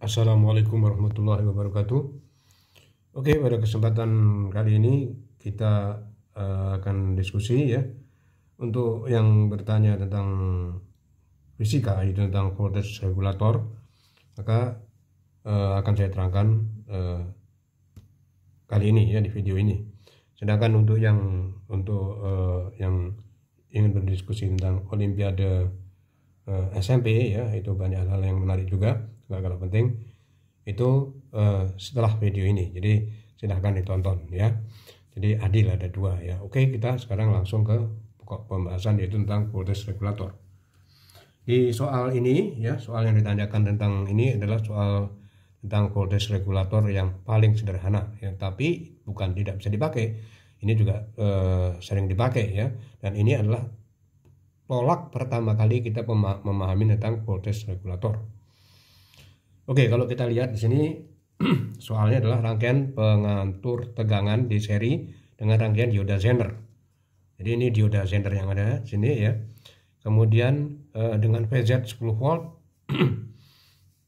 Assalamualaikum warahmatullahi wabarakatuh. Oke, pada kesempatan kali ini kita akan diskusi ya. Untuk yang bertanya tentang fisika, yaitu tentang voltage regulator, maka akan saya terangkan kali ini ya di video ini. Sedangkan untuk yang ingin berdiskusi tentang Olimpiade SMP ya, itu banyak hal yang menarik juga, nggak kalah penting itu setelah video ini. Jadi silahkan ditonton ya. Jadi adil, ada dua ya. Oke, kita sekarang langsung ke pokok pembahasan, yaitu tentang voltage regulator. Di soal ini ya, soal yang ditanyakan tentang ini adalah soal tentang voltage regulator yang paling sederhana ya, tapi bukan tidak bisa dipakai. Ini juga sering dipakai ya, dan ini adalah tolak pertama kali kita memahami tentang voltage regulator. Oke, kalau kita lihat di sini soalnya adalah rangkaian pengatur tegangan di seri dengan rangkaian dioda Zener. Jadi ini dioda Zener yang ada di sini ya. Kemudian dengan VZ 10 volt,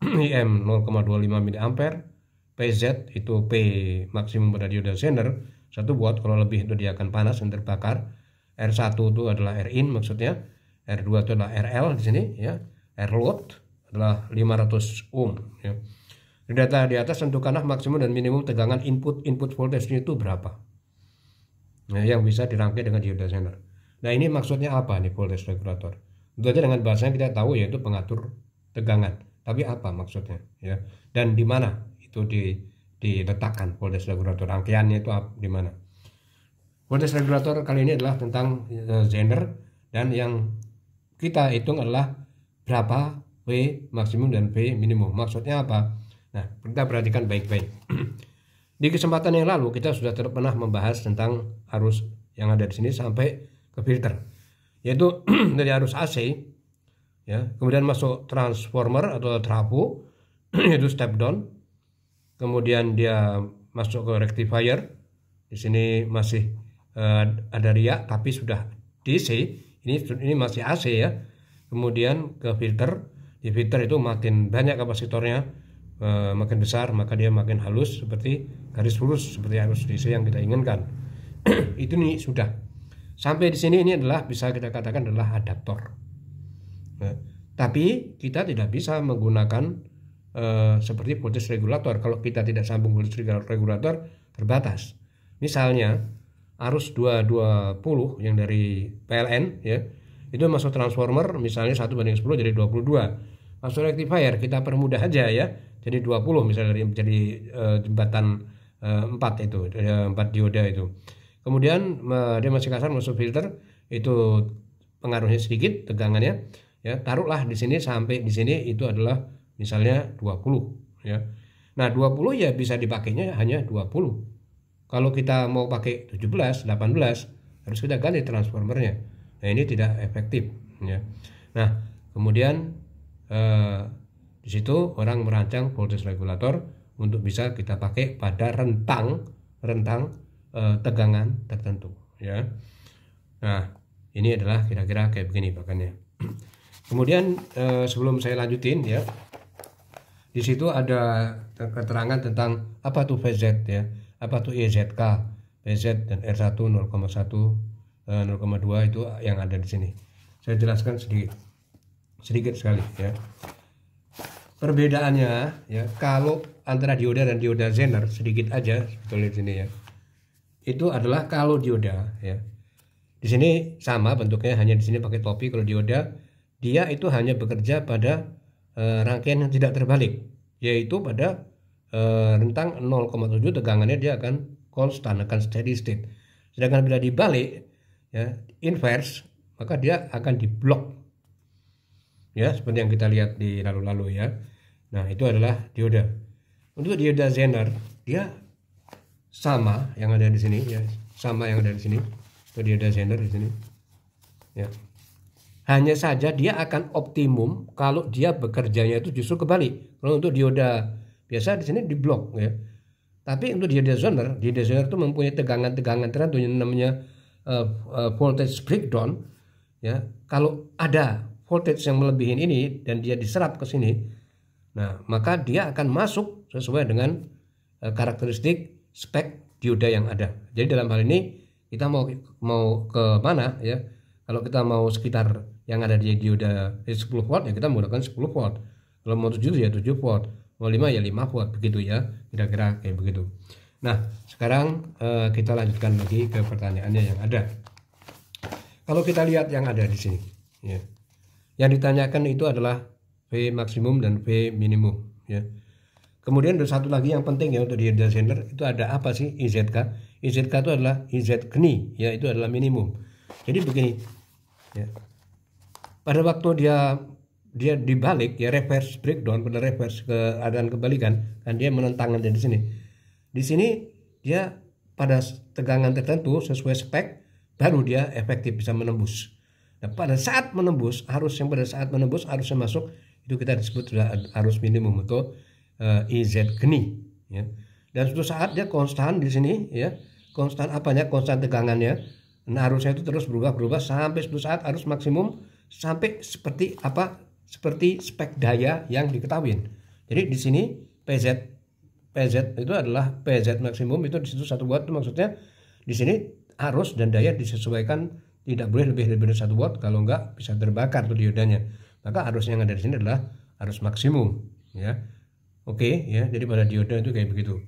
IM 0,25 mA, PZ itu P maksimum pada dioda Zener 1 watt. Kalau lebih itu dia akan panas dan terbakar. R1 itu adalah Rin maksudnya, R2 itu adalah RL di sini ya, R load adalah 500 ohm ya. Di data di atas tentukanlah maksimum dan minimum tegangan input voltage itu berapa. Nah, yang bisa dirangkai dengan dioda Zener. Nah, ini maksudnya apa nih voltage regulator? Tentu saja dengan bahasanya kita tahu, yaitu pengatur tegangan. Tapi apa maksudnya ya? Dan di mana itu diletakkan voltage regulator? Rangkaiannya itu di mana? Voltage regulator kali ini adalah tentang Zener, dan yang kita hitung adalah berapa V maksimum dan V minimum. Maksudnya apa? Nah, kita perhatikan baik-baik. Di kesempatan yang lalu kita sudah pernah membahas tentang arus yang ada di sini sampai ke filter, yaitu dari arus AC ya, kemudian masuk transformer atau trafo yaitu step down, kemudian dia masuk ke rectifier. Di sini masih ada riak tapi sudah DC, ini masih AC ya. Kemudian ke filter, di filter itu makin banyak kapasitornya, makin besar, maka dia makin halus seperti garis lurus, seperti arus DC yang kita inginkan. Itu nih sudah sampai di sini. Ini adalah bisa kita katakan adalah adaptor. Nah, tapi kita tidak bisa menggunakan seperti voltage regulator. Kalau kita tidak sambung voltage regulator, terbatas. Misalnya arus 220 yang dari PLN ya, itu masuk transformer misalnya 1:10 jadi 22. Masuk rectifier kita permudah aja ya, jadi 20 misalnya, jadi jembatan 4 itu, 4 dioda itu. Kemudian dia masih kasar, masuk filter itu pengaruhnya sedikit tegangannya ya. Taruhlah di sini sampai di sini itu adalah misalnya 20 ya. Nah, 20 ya bisa dipakainya hanya 20. Kalau kita mau pakai 17, 18 harus kita ganti transformernya. Nah, ini tidak efektif ya. Nah, kemudian di situ orang merancang voltage regulator untuk bisa kita pakai pada rentang tegangan tertentu ya. Nah, ini adalah kira-kira kayak begini bahkannya. Kemudian sebelum saya lanjutin ya, di situ ada keterangan tentang apa tuh VZ ya, apa tuh EZK, PZ dan R1 0,1 0,2 itu yang ada di sini. Saya jelaskan sedikit sekali ya. Perbedaannya ya, kalau antara dioda dan dioda Zener sedikit aja sebetulnya di sini ya. Itu adalah kalau dioda ya, di sini sama bentuknya, hanya di sini pakai topi. Kalau dioda dia itu hanya bekerja pada rangkaian yang tidak terbalik, yaitu pada rentang 0,7 tegangannya dia akan konstan, akan steady state. Sedangkan bila dibalik ya, inverse, maka dia akan diblok ya, seperti yang kita lihat di lalu-lalu ya. Nah, itu adalah dioda. Untuk dioda Zener dia sama yang ada di sini ya, sama yang ada di sini. Itu dioda Zener di sini ya. Hanya saja dia akan optimum kalau dia bekerjanya itu justru kebalik. Kalau untuk dioda biasa di sini diblok ya. Tapi untuk dioda Zener itu mempunyai tegangan-tegangan tertentu yang namanya voltage breakdown ya. Kalau ada voltage yang melebihi ini dan dia diserap ke sini, Nah, maka dia akan masuk sesuai dengan karakteristik spek dioda yang ada. Jadi dalam hal ini kita mau ke mana ya? Kalau kita mau sekitar yang ada di dioda 10 volt ya kita menggunakan 10 volt. Kalau mau 7 ya 7 volt, mau 5 ya 5 volt begitu ya, kira-kira kayak begitu. Nah, sekarang kita lanjutkan lagi ke pertanyaannya yang ada. Kalau kita lihat yang ada di sini ya. Yang ditanyakan itu adalah V maksimum dan V minimum ya. Kemudian ada satu lagi yang penting ya untuk di data center itu ada apa sih IZK? IZK itu adalah IZ geni ya, itu adalah minimum. Jadi begini ya. Pada waktu dia dibalik ya, reverse breakdown, pada reverse keadaan kebalikan kan dia menentang di sini. Di sini dia pada tegangan tertentu sesuai spek baru dia efektif bisa menembus. Nah, pada saat menembus arusnya masuk itu kita disebut sudah arus minimum atau IZ geni ya. Dan suatu saat dia konstan di sini ya. Konstan apanya? Konstan tegangannya. Nah, arusnya itu terus berubah sampai suatu saat arus maksimum sampai seperti apa? Seperti spek daya yang diketahui. Jadi di sini PZ itu adalah PZ maksimum itu di situ 1 watt, itu maksudnya di sini arus dan daya disesuaikan, tidak boleh lebih dari 1 watt, kalau enggak bisa terbakar tuh diodanya. Maka arus yang ada di sini adalah arus maksimum ya. Oke ya, jadi pada dioda itu kayak begitu.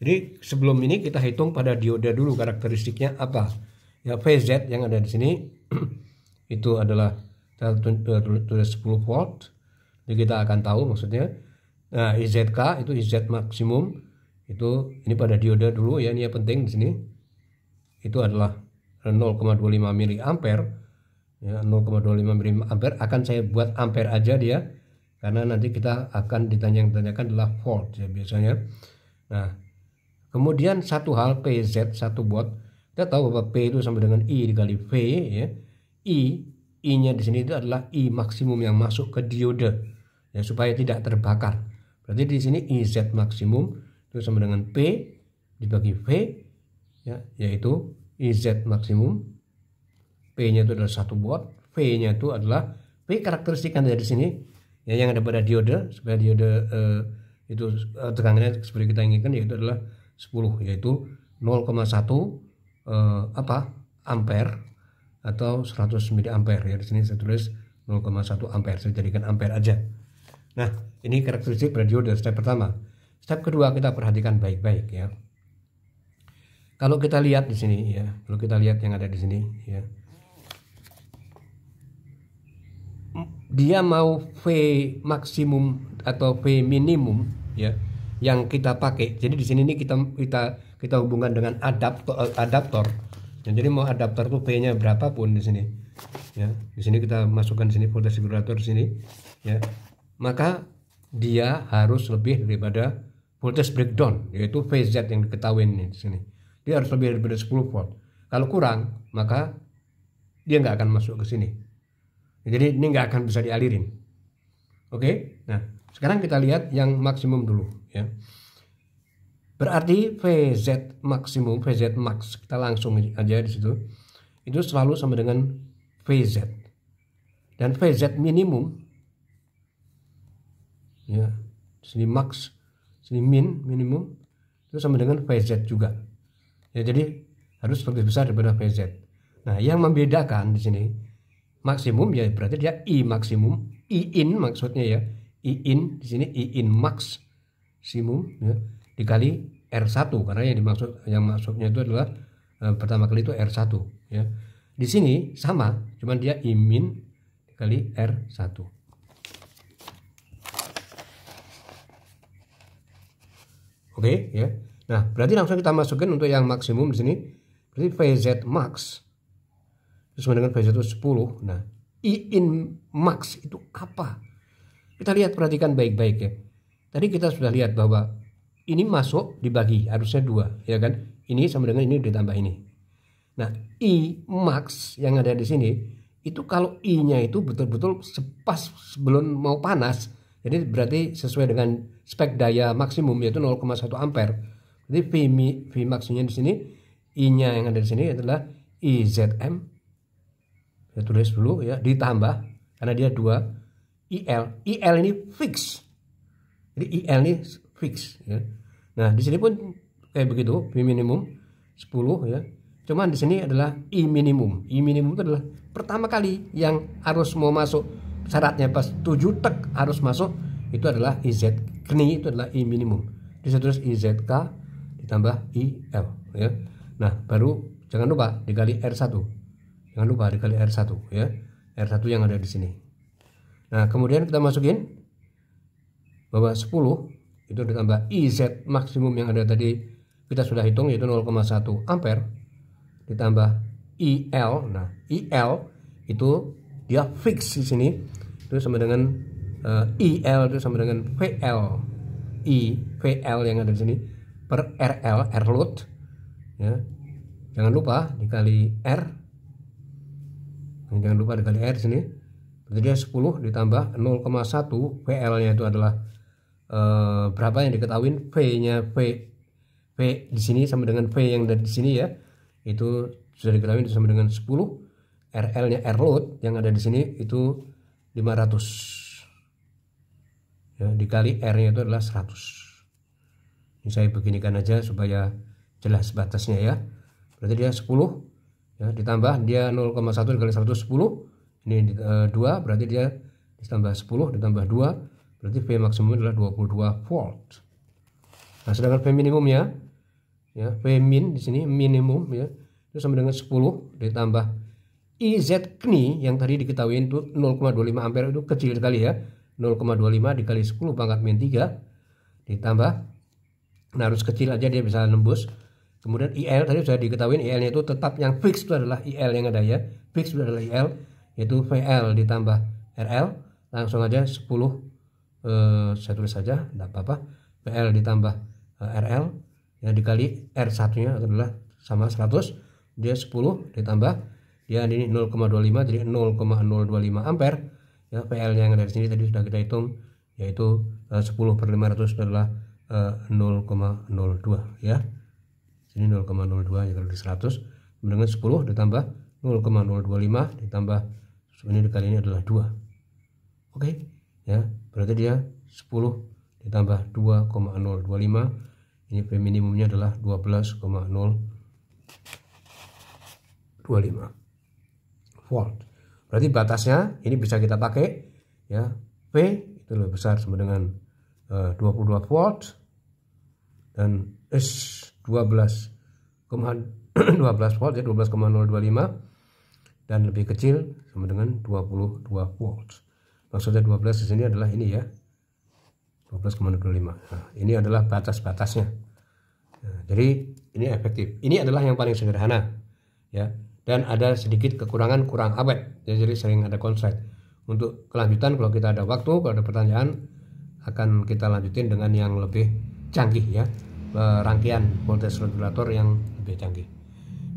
Jadi sebelum ini kita hitung pada dioda dulu karakteristiknya apa. Ya, VZ yang ada di sini itu adalah 10 volt. Jadi kita akan tahu maksudnya. Nah, IZK itu IZ maksimum itu ini pada dioda dulu ya, ini yang penting di sini. Itu adalah 0,25 miliampere ya, 0,25 miliampere akan saya buat ampere aja dia karena nanti kita akan ditanyakan adalah volt ya biasanya. Nah, kemudian satu hal PZ 1 watt, kita tahu bahwa P itu sama dengan I dikali V ya. I-nya di sini itu adalah I maksimum yang masuk ke dioda ya, supaya tidak terbakar. Berarti di sini IZ maksimum itu sama dengan P dibagi V ya, yaitu IZ maksimum P-nya itu adalah 1 watt, V-nya itu adalah V karakteristik yang ada di sini ya, yang ada pada dioda supaya dioda itu tegangannya seperti kita inginkan, yaitu adalah 10, yaitu 0,1 ampere atau 100 miliampere ya. Di sini saya tulis 0,1 ampere, saya jadikan ampere aja. Nah, ini karakteristik pada dioda step pertama. Step kedua kita perhatikan baik-baik ya. Kalau kita lihat di sini ya, kalau kita lihat yang ada di sini ya. Dia mau V maksimum atau V minimum ya yang kita pakai. Jadi di sini ini kita hubungkan dengan adaptor. Ya, jadi mau adaptor tuh V-nya berapapun di sini. Ya, di sini kita masukkan di sini voltage regulator di sini ya. Maka dia harus lebih daripada voltage breakdown, yaitu VZ yang diketahui di sini. Dia harus lebih daripada 10 volt. Kalau kurang, maka dia nggak akan masuk ke sini. Jadi ini nggak akan bisa dialirin. Oke, nah sekarang kita lihat yang maksimum dulu ya. Berarti VZ maksimum, VZ max, kita langsung aja di situ. Itu selalu sama dengan VZ. Dan VZ minimum ya, sini max, sini minimum itu sama dengan VZ juga. Ya, jadi harus lebih besar daripada VZ. Nah, yang membedakan di sini maksimum ya berarti dia I maksimum, I in maksudnya ya. I in di sini I in max maksimum ya, dikali R1 karena yang maksudnya itu adalah pertama kali itu R1 ya. Di sini sama, cuman dia I min dikali R1. Oke ya. Nah, berarti langsung kita masukkan untuk yang maksimum di sini. Berarti VZ max itu sama dengan VZ itu 10. Nah, I in max itu apa? Kita lihat, perhatikan baik-baik ya. Tadi kita sudah lihat bahwa ini masuk dibagi, harusnya 2, ya kan? Ini sama dengan ini ditambah ini. Nah, I max yang ada di sini itu kalau I-nya itu betul-betul pas sebelum mau panas. Jadi berarti sesuai dengan spek daya maksimum yaitu 0,1 ampere. Jadi V max-nya di sini, I-nya yang ada di sini adalah IZM. Saya tulis dulu ya, ditambah karena dia 2 IL. IL ini fix. Jadi IL ini fix ya. Nah, di sini pun kayak begitu, V minimum 10 ya. Cuman di sini adalah I minimum. I minimum itu adalah pertama kali yang harus mau masuk, syaratnya pas 7 tek harus masuk, itu adalah IZ KNI, itu adalah I minimum. Terus IZK ditambah IL ya. Nah, baru jangan lupa dikali R1. Jangan lupa dikali R1 ya. R1 yang ada di sini. Nah, kemudian kita masukin bahwa 10 itu ditambah IZ maksimum yang ada tadi kita sudah hitung, yaitu 0,1 ampere, ditambah IL. Nah, IL itu dia fix di sini, itu sama dengan IL itu sama dengan VL. VL yang ada di sini per RL, R load ya. Jangan lupa dikali R. Jangan lupa dikali R di sini. Berarti dia 10 ditambah 0,1 VL-nya itu adalah berapa yang diketahui, V-nya V di sini sama dengan V yang ada di sini ya. Itu sudah diketahui itu sama dengan 10. RL-nya R load yang ada di sini itu 500. Ya, dikali R-nya itu adalah 100. Ini saya beginikan aja supaya jelas batasnya ya. Berarti dia 10 ya, ditambah dia 0,1 dikali 110. Ini 2, berarti dia ditambah 10 ditambah 2, berarti V maksimum adalah 22 volt. Nah, sedangkan V minimumnya ya, V min di sini minimum ya, itu sama dengan 10 ditambah IZ KNI yang tadi diketahui itu 0,25 ampere, itu kecil sekali ya. 0,25 dikali 10 pangkat min 3 ditambah, nah harus kecil aja dia bisa nembus. Kemudian IL tadi sudah diketahui, IL-nya itu tetap yang fix itu adalah IL yang ada ya. Fix itu adalah IL, yaitu VL ditambah RL. Langsung aja 10 saya tulis saja, tidak apa-apa. VL ditambah RL yang dikali R1 nya adalah sama 100. Dia 10 ditambah dia ini 0,25 jadi 0,025 ampere. Ya, VL yang ada di sini tadi sudah kita hitung, yaitu 10 per 500 adalah 0,02 ya. Sini 0,02 ya, kalau di 100 dengan 10 ditambah 0,025 ditambah ini dikali ini adalah 2. Oke ya, berarti dia 10 ditambah 2,025, ini V minimumnya adalah 12,025 volt. Berarti batasnya ini bisa kita pakai ya, V itu lebih besar sama dengan 22 volt dan S 12,12 volt ya, 12,025, dan lebih kecil sama dengan 22 volt. Maksudnya 12 di sini adalah ini ya, 12,25. Nah, ini adalah batas-batasnya. Nah, jadi ini efektif. Ini adalah yang paling sederhana ya. Dan ada sedikit kekurangan, kurang awet. Jadi sering ada konslet. Untuk kelanjutan kalau kita ada waktu, kalau ada pertanyaan, akan kita lanjutin dengan yang lebih canggih ya. Rangkaian voltage regulator yang lebih canggih.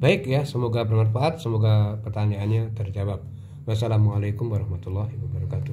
Baik ya, semoga bermanfaat, semoga pertanyaannya terjawab. Wassalamualaikum warahmatullahi wabarakatuh.